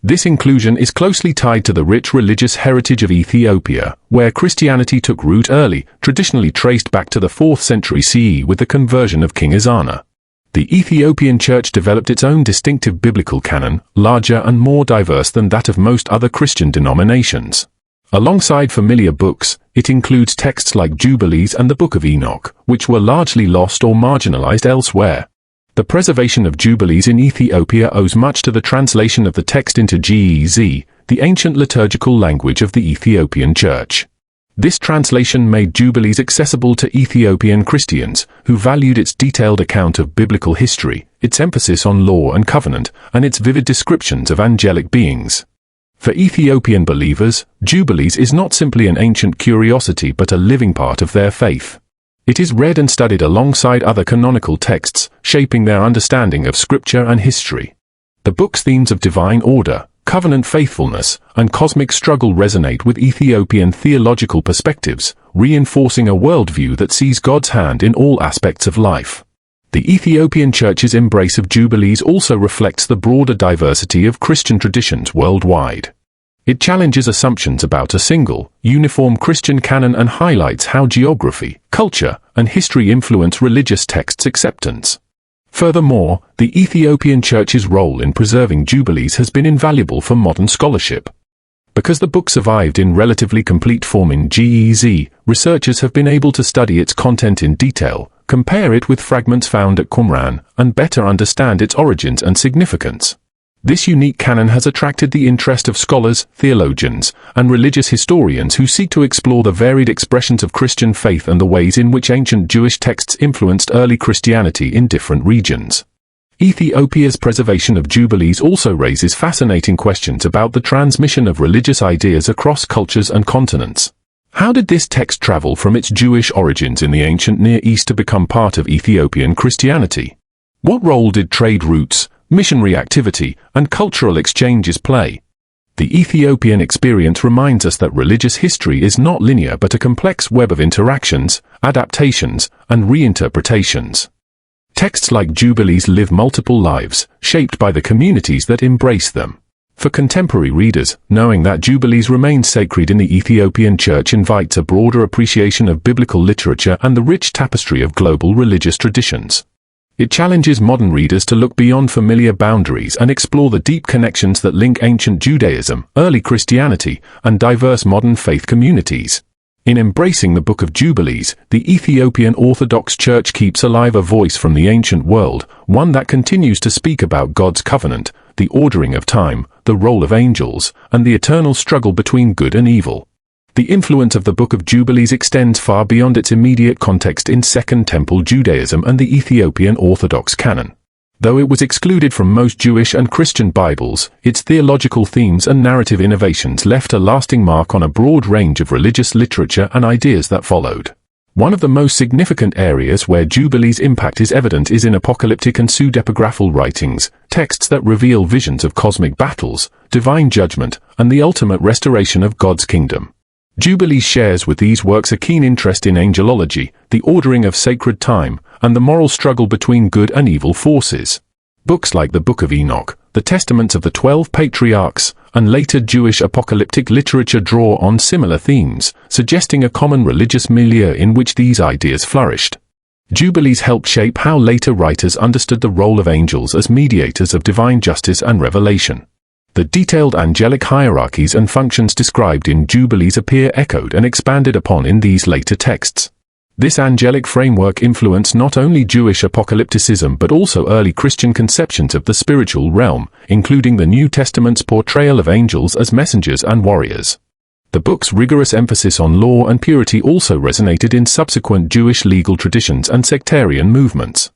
This inclusion is closely tied to the rich religious heritage of Ethiopia, where Christianity took root early, traditionally traced back to the 4th century CE with the conversion of King Ezana. The Ethiopian Church developed its own distinctive biblical canon, larger and more diverse than that of most other Christian denominations. Alongside familiar books, it includes texts like Jubilees and the Book of Enoch, which were largely lost or marginalized elsewhere. The preservation of Jubilees in Ethiopia owes much to the translation of the text into Ge'ez, the ancient liturgical language of the Ethiopian Church. This translation made Jubilees accessible to Ethiopian Christians, who valued its detailed account of biblical history, its emphasis on law and covenant, and its vivid descriptions of angelic beings. For Ethiopian believers, Jubilees is not simply an ancient curiosity but a living part of their faith. It is read and studied alongside other canonical texts, shaping their understanding of scripture and history. The book's themes of divine order, covenant faithfulness, and cosmic struggle resonate with Ethiopian theological perspectives, reinforcing a worldview that sees God's hand in all aspects of life. The Ethiopian Church's embrace of Jubilees also reflects the broader diversity of Christian traditions worldwide. It challenges assumptions about a single, uniform Christian canon and highlights how geography, culture, and history influence religious texts' acceptance. Furthermore, the Ethiopian Church's role in preserving Jubilees has been invaluable for modern scholarship. Because the book survived in relatively complete form in Ge'ez, researchers have been able to study its content in detail, compare it with fragments found at Qumran, and better understand its origins and significance. This unique canon has attracted the interest of scholars, theologians, and religious historians who seek to explore the varied expressions of Christian faith and the ways in which ancient Jewish texts influenced early Christianity in different regions. Ethiopia's preservation of Jubilees also raises fascinating questions about the transmission of religious ideas across cultures and continents. How did this text travel from its Jewish origins in the ancient Near East to become part of Ethiopian Christianity? What role did trade routes, missionary activity, and cultural exchanges play? The Ethiopian experience reminds us that religious history is not linear but a complex web of interactions, adaptations, and reinterpretations. Texts like Jubilees live multiple lives, shaped by the communities that embrace them. For contemporary readers, knowing that Jubilees remain sacred in the Ethiopian Church invites a broader appreciation of biblical literature and the rich tapestry of global religious traditions. It challenges modern readers to look beyond familiar boundaries and explore the deep connections that link ancient Judaism, early Christianity, and diverse modern faith communities. In embracing the Book of Jubilees, the Ethiopian Orthodox Church keeps alive a voice from the ancient world, one that continues to speak about God's covenant, the ordering of time, the role of angels, and the eternal struggle between good and evil. The influence of the Book of Jubilees extends far beyond its immediate context in Second Temple Judaism and the Ethiopian Orthodox canon. Though it was excluded from most Jewish and Christian Bibles, its theological themes and narrative innovations left a lasting mark on a broad range of religious literature and ideas that followed. One of the most significant areas where Jubilees' impact is evident is in apocalyptic and pseudepigraphal writings, texts that reveal visions of cosmic battles, divine judgment, and the ultimate restoration of God's kingdom. Jubilees shares with these works a keen interest in angelology, the ordering of sacred time, and the moral struggle between good and evil forces. Books like the Book of Enoch, the Testaments of the 12 Patriarchs, and later Jewish apocalyptic literature draw on similar themes, suggesting a common religious milieu in which these ideas flourished. Jubilees helped shape how later writers understood the role of angels as mediators of divine justice and revelation. The detailed angelic hierarchies and functions described in Jubilees appear echoed and expanded upon in these later texts. This angelic framework influenced not only Jewish apocalypticism but also early Christian conceptions of the spiritual realm, including the New Testament's portrayal of angels as messengers and warriors. The book's rigorous emphasis on law and purity also resonated in subsequent Jewish legal traditions and sectarian movements.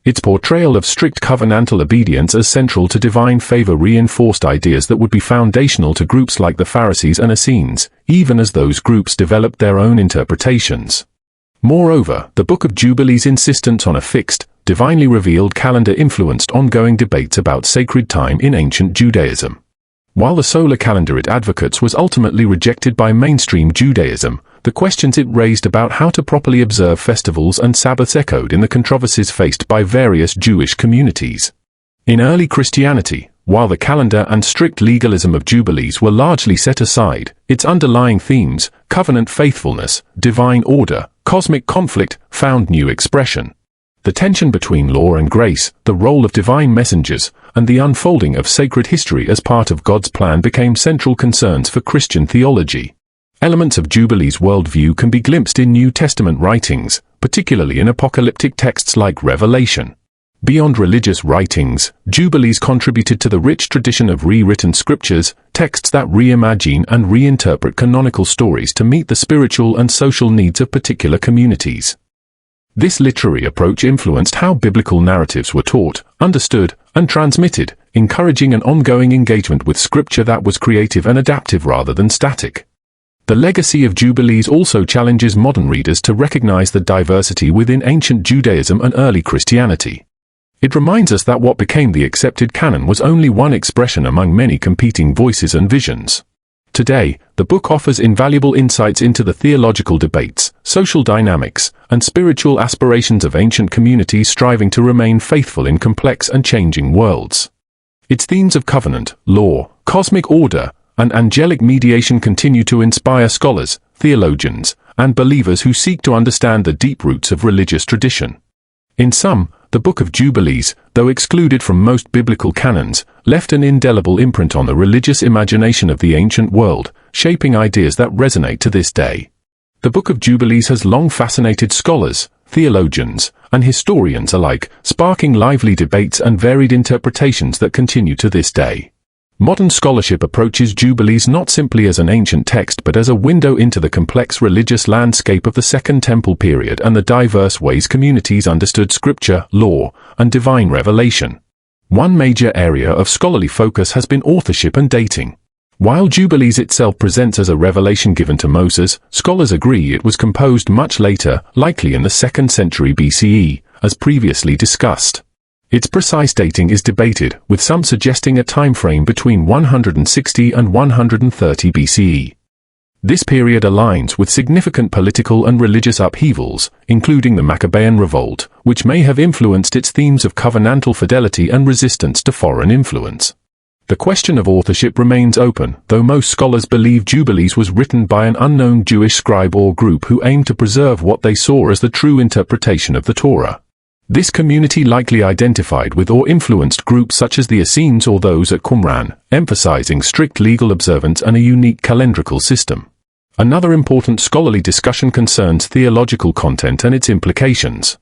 Its portrayal of strict covenantal obedience as central to divine favor reinforced ideas that would be foundational to groups like the Pharisees and Essenes, even as those groups developed their own interpretations. Moreover, the Book of Jubilees' insistence on a fixed, divinely revealed calendar influenced ongoing debates about sacred time in ancient Judaism. While the solar calendar it advocates was ultimately rejected by mainstream Judaism, the questions it raised about how to properly observe festivals and Sabbaths echoed in the controversies faced by various Jewish communities. In early Christianity, while the calendar and strict legalism of Jubilees were largely set aside, its underlying themes, covenant faithfulness, divine order, cosmic conflict, found new expression. The tension between law and grace, the role of divine messengers, and the unfolding of sacred history as part of God's plan became central concerns for Christian theology. Elements of Jubilees' worldview can be glimpsed in New Testament writings, particularly in apocalyptic texts like Revelation. Beyond religious writings, Jubilees contributed to the rich tradition of rewritten scriptures, texts that reimagine and reinterpret canonical stories to meet the spiritual and social needs of particular communities. This literary approach influenced how biblical narratives were taught, understood, and transmitted, encouraging an ongoing engagement with scripture that was creative and adaptive rather than static. The legacy of Jubilees also challenges modern readers to recognize the diversity within ancient Judaism and early Christianity. It reminds us that what became the accepted canon was only one expression among many competing voices and visions. Today, the book offers invaluable insights into the theological debates, social dynamics, and spiritual aspirations of ancient communities striving to remain faithful in complex and changing worlds. Its themes of covenant, law, cosmic order, and angelic mediation continue to inspire scholars, theologians, and believers who seek to understand the deep roots of religious tradition. In sum, the Book of Jubilees, though excluded from most biblical canons, left an indelible imprint on the religious imagination of the ancient world, shaping ideas that resonate to this day. The Book of Jubilees has long fascinated scholars, theologians, and historians alike, sparking lively debates and varied interpretations that continue to this day. Modern scholarship approaches Jubilees not simply as an ancient text but as a window into the complex religious landscape of the Second Temple period and the diverse ways communities understood scripture, law, and divine revelation. One major area of scholarly focus has been authorship and dating. While Jubilees itself presents as a revelation given to Moses, scholars agree it was composed much later, likely in the 2nd century BCE, as previously discussed. Its precise dating is debated, with some suggesting a time frame between 160 and 130 BCE. This period aligns with significant political and religious upheavals, including the Maccabean Revolt, which may have influenced its themes of covenantal fidelity and resistance to foreign influence. The question of authorship remains open, though most scholars believe Jubilees was written by an unknown Jewish scribe or group who aimed to preserve what they saw as the true interpretation of the Torah. This community likely identified with or influenced groups such as the Essenes or those at Qumran, emphasizing strict legal observance and a unique calendrical system. Another important scholarly discussion concerns theological content and its implications.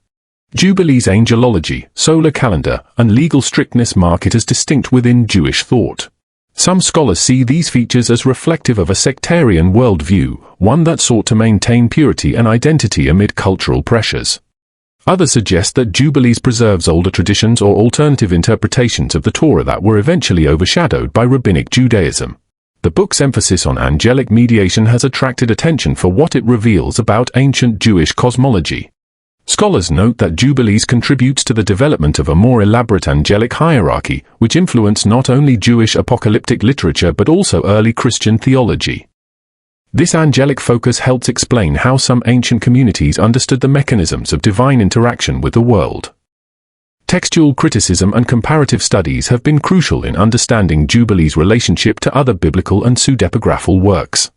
Jubilees' angelology, solar calendar, and legal strictness mark it as distinct within Jewish thought. Some scholars see these features as reflective of a sectarian worldview, one that sought to maintain purity and identity amid cultural pressures. Others suggest that Jubilees preserves older traditions or alternative interpretations of the Torah that were eventually overshadowed by Rabbinic Judaism. The book's emphasis on angelic mediation has attracted attention for what it reveals about ancient Jewish cosmology. Scholars note that Jubilees contributes to the development of a more elaborate angelic hierarchy, which influenced not only Jewish apocalyptic literature but also early Christian theology. This angelic focus helps explain how some ancient communities understood the mechanisms of divine interaction with the world. Textual criticism and comparative studies have been crucial in understanding Jubilees' relationship to other biblical and pseudepigraphal works.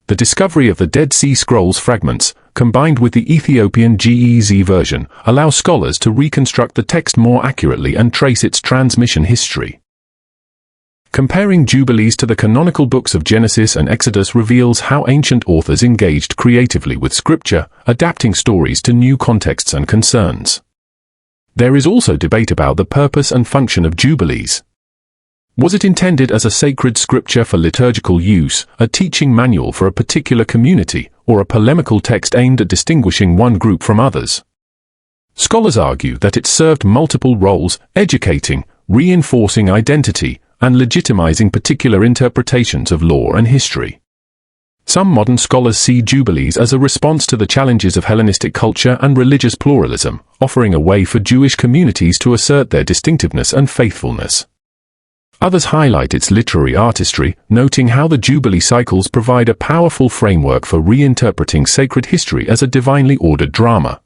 The discovery of the Dead Sea Scrolls fragments, combined with the Ethiopian GEZ version, allow scholars to reconstruct the text more accurately and trace its transmission history. Comparing Jubilees to the canonical books of Genesis and Exodus reveals how ancient authors engaged creatively with Scripture, adapting stories to new contexts and concerns. There is also debate about the purpose and function of Jubilees. Was it intended as a sacred scripture for liturgical use, a teaching manual for a particular community, or a polemical text aimed at distinguishing one group from others? Scholars argue that it served multiple roles, educating, reinforcing identity, and legitimizing particular interpretations of law and history. Some modern scholars see Jubilees as a response to the challenges of Hellenistic culture and religious pluralism, offering a way for Jewish communities to assert their distinctiveness and faithfulness. Others highlight its literary artistry, noting how the Jubilee cycles provide a powerful framework for reinterpreting sacred history as a divinely ordered drama.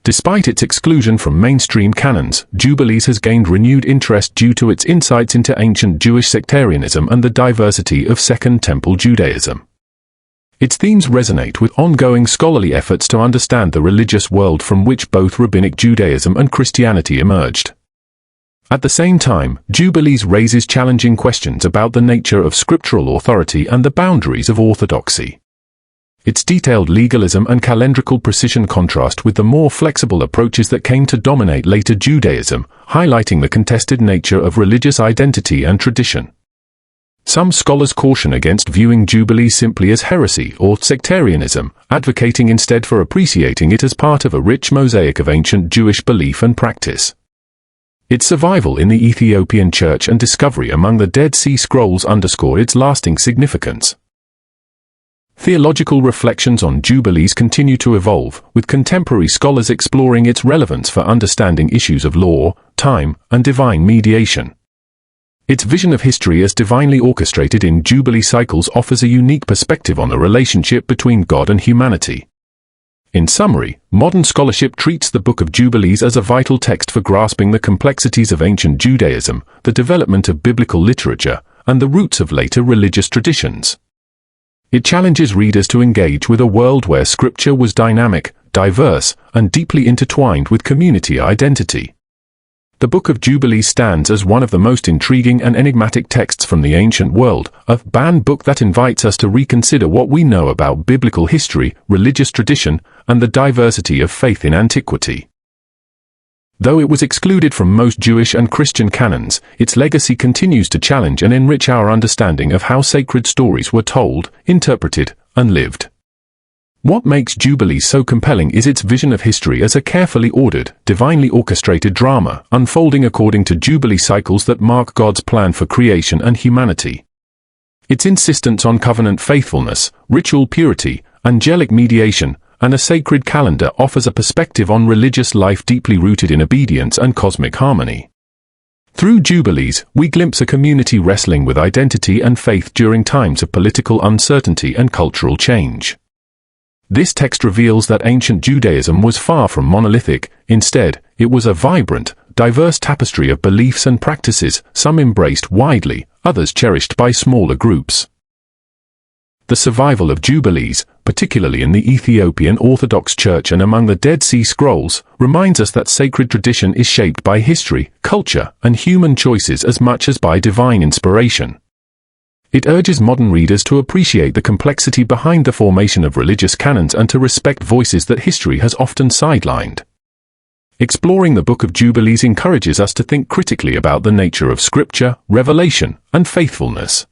Despite its exclusion from mainstream canons, Jubilees has gained renewed interest due to its insights into ancient Jewish sectarianism and the diversity of Second Temple Judaism. Its themes resonate with ongoing scholarly efforts to understand the religious world from which both Rabbinic Judaism and Christianity emerged. At the same time, Jubilees raises challenging questions about the nature of scriptural authority and the boundaries of orthodoxy. Its detailed legalism and calendrical precision contrast with the more flexible approaches that came to dominate later Judaism, highlighting the contested nature of religious identity and tradition. Some scholars caution against viewing Jubilees simply as heresy or sectarianism, advocating instead for appreciating it as part of a rich mosaic of ancient Jewish belief and practice. Its survival in the Ethiopian Church and discovery among the Dead Sea Scrolls underscore its lasting significance. Theological reflections on Jubilees continue to evolve, with contemporary scholars exploring its relevance for understanding issues of law, time, and divine mediation. Its vision of history as divinely orchestrated in Jubilee cycles offers a unique perspective on the relationship between God and humanity. In summary, modern scholarship treats the Book of Jubilees as a vital text for grasping the complexities of ancient Judaism, the development of biblical literature, and the roots of later religious traditions. It challenges readers to engage with a world where Scripture was dynamic, diverse, and deeply intertwined with community identity. The Book of Jubilees stands as one of the most intriguing and enigmatic texts from the ancient world, a banned book that invites us to reconsider what we know about biblical history, religious tradition, and the diversity of faith in antiquity. Though it was excluded from most Jewish and Christian canons, its legacy continues to challenge and enrich our understanding of how sacred stories were told, interpreted, and lived. What makes Jubilees so compelling is its vision of history as a carefully ordered, divinely orchestrated drama, unfolding according to Jubilee cycles that mark God's plan for creation and humanity. Its insistence on covenant faithfulness, ritual purity, angelic mediation, and a sacred calendar offers a perspective on religious life deeply rooted in obedience and cosmic harmony. Through Jubilees, we glimpse a community wrestling with identity and faith during times of political uncertainty and cultural change. This text reveals that ancient Judaism was far from monolithic. Instead, it was a vibrant, diverse tapestry of beliefs and practices, some embraced widely, others cherished by smaller groups. The survival of Jubilees, particularly in the Ethiopian Orthodox Church and among the Dead Sea Scrolls, reminds us that sacred tradition is shaped by history, culture, and human choices as much as by divine inspiration. It urges modern readers to appreciate the complexity behind the formation of religious canons and to respect voices that history has often sidelined. Exploring the Book of Jubilees encourages us to think critically about the nature of Scripture, revelation, and faithfulness.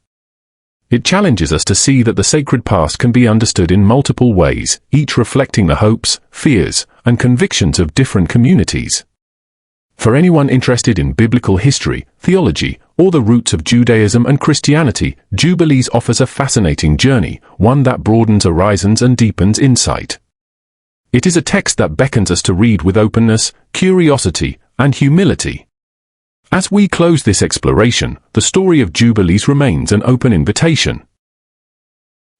It challenges us to see that the sacred past can be understood in multiple ways, each reflecting the hopes, fears, and convictions of different communities. For anyone interested in biblical history, theology, or the roots of Judaism and Christianity, Jubilees offers a fascinating journey, one that broadens horizons and deepens insight. It is a text that beckons us to read with openness, curiosity, and humility. As we close this exploration, the story of Jubilees remains an open invitation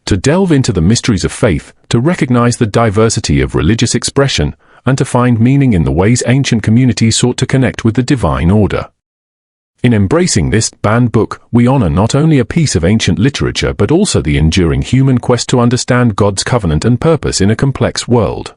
to delve into the mysteries of faith, to recognize the diversity of religious expression, and to find meaning in the ways ancient communities sought to connect with the divine order. In embracing this banned book, we honor not only a piece of ancient literature but also the enduring human quest to understand God's covenant and purpose in a complex world.